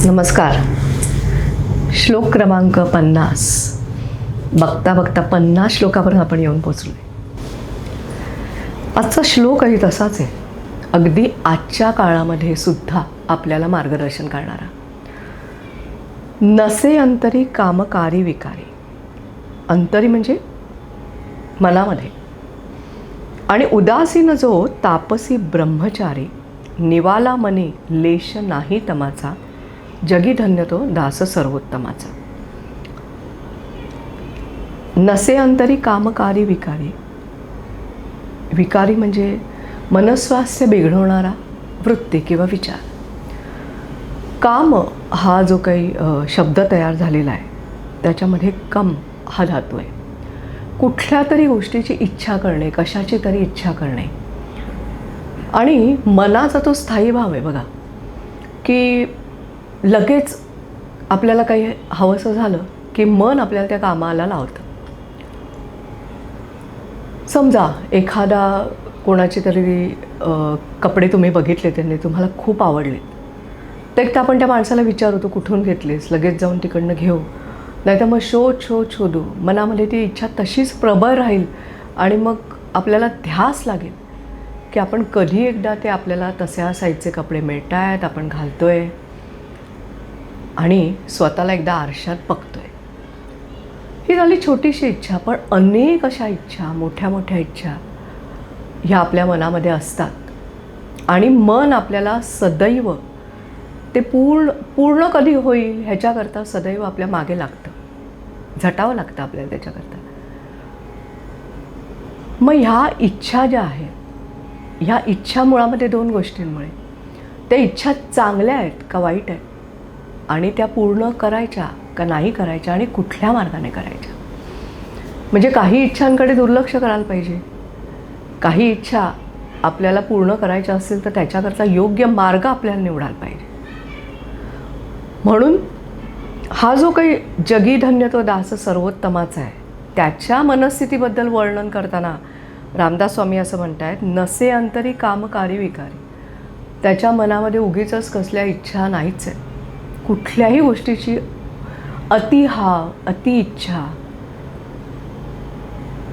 नमस्कार. श्लोक क्रमांक 50. बघता बघता 50 श्लोकापर्यंत आपण येऊन पोचलो. आजचा श्लोकही तसाच आहे, अगदी आजच्या काळामध्ये सुद्धा आपल्याला मार्गदर्शन करणारा. नसे अंतरी कामकारी विकारी. अंतरी म्हणजे मनामध्ये. आणि उदासीन जो तापसी ब्रह्मचारी, निवाला मनी लेश नाही तमाचा, जगी धन्य तो दास सर्वोत्तमाचा. नसे अंतरी कामकारी विकारी. विकारी म्हणजे मनस्वास्थ्य बिघडवणारा वृत्ती किंवा विचार. काम हा जो काही शब्द तयार झालेला आहे त्याच्यामध्ये कम हा धातू आहे. कुठल्या तरी गोष्टीची इच्छा करणे, कशाची तरी इच्छा करणे. आणि मनाचा तो स्थायी भाव आहे बघा, की लगेच आपल्याला काही हवंसं झालं की मन आपल्याला त्या कामाला लावतं. समजा एखादा कोणाचे तरी कपडे तुम्ही बघितले, त्यांनी तुम्हाला खूप आवडले, तर एक तर आपण त्या माणसाला विचारतो कुठून घेतलेस, लगेच जाऊन तिकडनं घेऊ, नाहीतर मग शोधू. मनामध्ये ती इच्छा तशीच प्रबळ राहील आणि मग आपल्याला ध्यास लागेल की आपण कधी एकदा ते आपल्याला तशा साईजचे कपडे मिळत आहेत, आपण घालतो आहे आणि स्वतःला एकदा आरशात बघतो आहे. ही झाली छोटीशी इच्छा. पण अनेक अशा इच्छा, मोठ्या मोठ्या इच्छा ह्या आपल्या मनामध्ये असतात. आणि मन आपल्याला सदैव ते पूर्ण कधी होईल ह्याच्याकरता सदैव आपल्या मागे लागतं, झटावं लागतं आपल्याला त्याच्याकरता. मग ह्या इच्छा ज्या आहेत, ह्या इच्छा मुळामध्ये दोन गोष्टींमुळे. त्या इच्छा चांगल्या आहेत का वाईट आहेत, आणि त्या पूर्ण करायच्या का नाही करायच्या, आणि कुठल्या मार्गाने करायच्या. म्हणजे काही इच्छांकडे दुर्लक्ष करायला पाहिजे. काही इच्छा आपल्याला पूर्ण करायच्या असतील तर त्याच्याकरता योग्य मार्ग आपल्याला निवडायला पाहिजे. म्हणून हा जो काही जगी धन्य तो दास सर्वोत्तमाचा आहे, त्याच्या मनस्थितीबद्दल वर्णन करताना रामदास स्वामी असं म्हणतायत, नसे अंतरी कामकारी विकारी. त्याच्या मनामध्ये उगीचच कसल्या इच्छा नाहीच आहे. कुठल्याही गोष्टीची अति इच्छा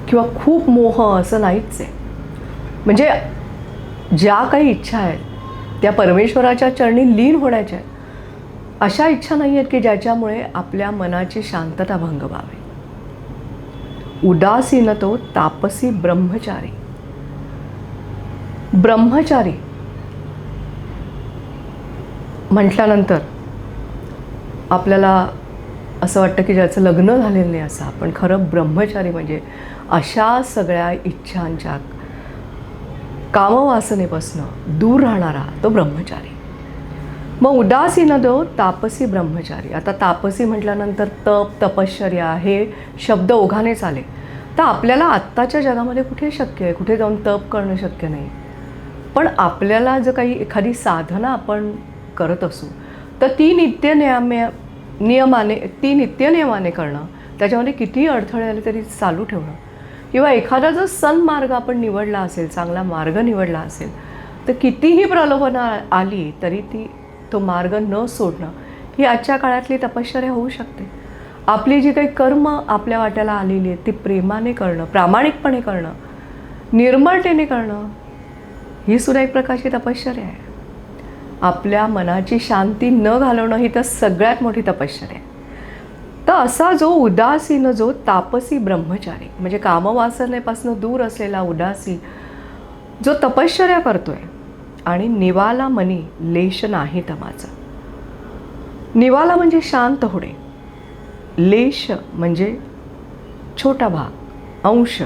किंवा खूप मोह असं नाहीच आहे. म्हणजे ज्या काही इच्छा आहेत त्या परमेश्वराच्या चरणी लीन होण्याच्या आहेत. अशा इच्छा नाही आहेत की ज्याच्यामुळे आपल्या मनाची शांतता भंग व्हावी. उदासीन तो तापसी ब्रह्मचारी. ब्रह्मचारी म्हटल्यानंतर आपल्याला असं वाटतं की ज्याचं लग्न झालेलं नाही असं. पण खरं ब्रह्मचारी म्हणजे अशा सगळ्या इच्छांच्या कामवासनेपासून दूर राहणारा तो ब्रह्मचारी. मग उदासीन तो तापसी ब्रह्मचारी. आता तापसी म्हटल्यानंतर तपश्चर्या हे शब्द ओघानेच आले. तर आपल्याला आत्ताच्या जगामध्ये कुठे शक्य आहे, कुठे जाऊन तप करणं शक्य नाही. पण आपल्याला जर काही एखादी साधना आपण करत असू तर ती नित्यनियमाने करणं, त्याच्यामध्ये कितीही अडथळे आले तरी चालू ठेवणं, किंवा एखादा जर सन्मार्ग आपण निवडला असेल, चांगला मार्ग निवडला असेल, तर कितीही प्रलोभनं आली तरी तो मार्ग न सोडणं, ही आजच्या काळातली तपश्चर्या होऊ शकते. आपली जी काही कर्म आपल्या वाट्याला आलेली आहेत ती प्रेमाने करणं, प्रामाणिकपणे करणं, निर्मळतेने करणं, ही सुद्धा एक प्रकारची तपश्चर्या आहे. आपल्या मनाची शांती न घालवणं ही तर सगळ्यात मोठी तपश्चर्या आहे. तर असा जो उदासीन जो तापसी ब्रह्मचारी म्हणजे कामवासनेपासून दूर असलेला उदासी जो तपश्चर्या करतोय, आणि निवाला मनी लेश नाही तमाचा. निवाला म्हणजे शांत होणे, लेश म्हणजे छोटा भाग, अंश,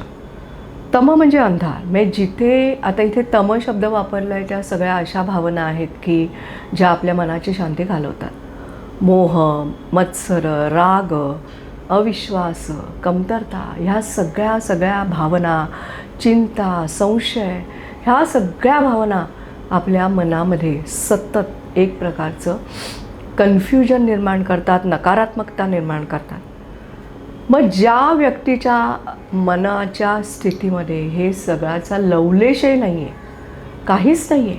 तम म्हणजे अंधार. म्हणजे जिथे आता इथे तम शब्द वापरला आहे त्या सगळ्या अशा भावना आहेत की ज्या आपल्या मनाची शांती घालवतात. मोह, मत्सर, राग, अविश्वास, कमतरता, ह्या सगळ्या भावना, चिंता, संशय, ह्या सगळ्या भावना आपल्या मनामध्ये सतत एक प्रकारचं कन्फ्युजन निर्माण करतात, नकारात्मकता निर्माण करतात. मग ज्या व्यक्तीच्या मनाच्या स्थितीमध्ये हे सगळ्याचा लवलेशही नाही आहे, काहीच नाही आहे,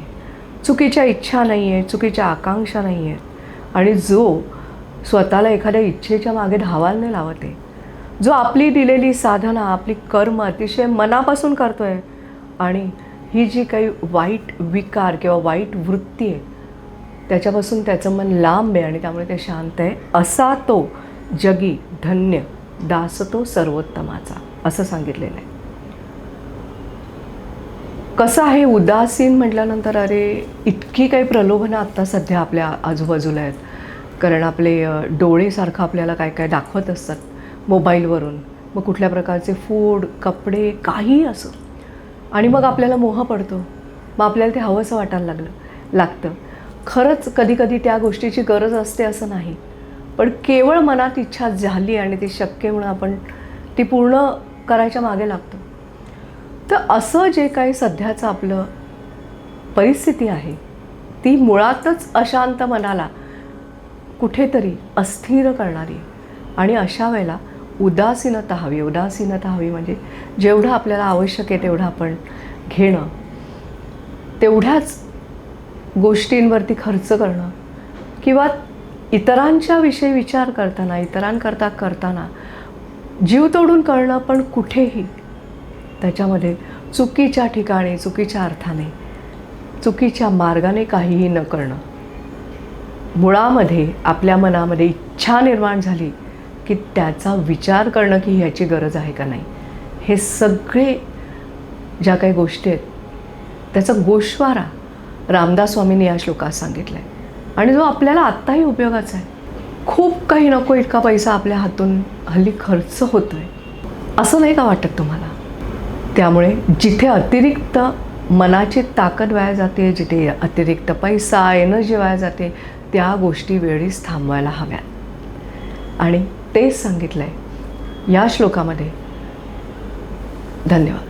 चुकीच्या इच्छा नाही आहे, चुकीच्या आकांक्षा नाही आहेत, आणि जो स्वतःला एखाद्या इच्छेच्या मागे धावायला नाही लावत आहे, जो आपली दिलेली साधना, आपली कर्म अतिशय मनापासून करतो आहे आणि ही जी काही वाईट विकार किंवा वाईट वृत्ती आहे त्याच्यापासून त्याचं मन लांब आहे आणि त्यामुळे ते शांत आहे, असा तो जगी धन्य दास तो सर्वोत्तमाचा, असं सांगितलेलं आहे. कसं आहे, उदासीन म्हटल्यानंतर अरे इतकी काही प्रलोभनं आत्ता सध्या आपल्या आजूबाजूला आहेत. कारण आपले डोळे सारखं आपल्याला काय काय दाखवत असतात मोबाईलवरून, मग कुठल्या प्रकारचे फूड, कपडे, काहीही असं, आणि मग आपल्याला मोह पडतो, मग आपल्याला ते हवंसं वाटायला लागतं. खरंच कधीकधी त्या गोष्टीची गरज असते असं नाही, पण केवळ मनात इच्छा झाली आणि ती शक्य म्हणून आपण ती पूर्ण करायच्या मागे लागतो. तर असं जे काही सध्याचं आपलं परिस्थिती आहे ती मुळातच अशांत मनाला कुठेतरी अस्थिर करणारी आहे. आणि अशा वेळेला उदासीनता हवी. उदासीनता हवी म्हणजे जेवढं आपल्याला आवश्यक आहे तेवढं आपण घेणं, तेवढ्याच गोष्टींवरती खर्च करणं, किंवा इतरांच्या विषयी विचार करताना, करताना जीव तोडून करणं, पण कुठेही त्याच्यामध्ये चुकीच्या ठिकाणी, चुकीच्या अर्थाने, चुकीच्या मार्गाने काहीही न करणं. मुळामध्ये आपल्या मनामध्ये इच्छा निर्माण झाली की त्याचा विचार करणं की ह्याची गरज आहे का नाही, हे सगळे ज्या काही गोष्टी आहेत त्याचा गोषवारा रामदास स्वामींनी या श्लोकात सांगितला आहे आणि जो आपल्याला आत्ताही उपयोगाचा आहे. खूप काही नको इतका पैसा आपल्या हातून हल्ली खर्च होतो आहे, असं नाही का वाटत तुम्हाला? त्यामुळे जिथे अतिरिक्त मनाची ताकद वाया जाते, जिथे अतिरिक्त पैसा, एनर्जी वाया जाते, त्या गोष्टी वेळीच थांबवायला हव्यात आणि तेच सांगितलं आहे या श्लोकामध्ये. धन्यवाद.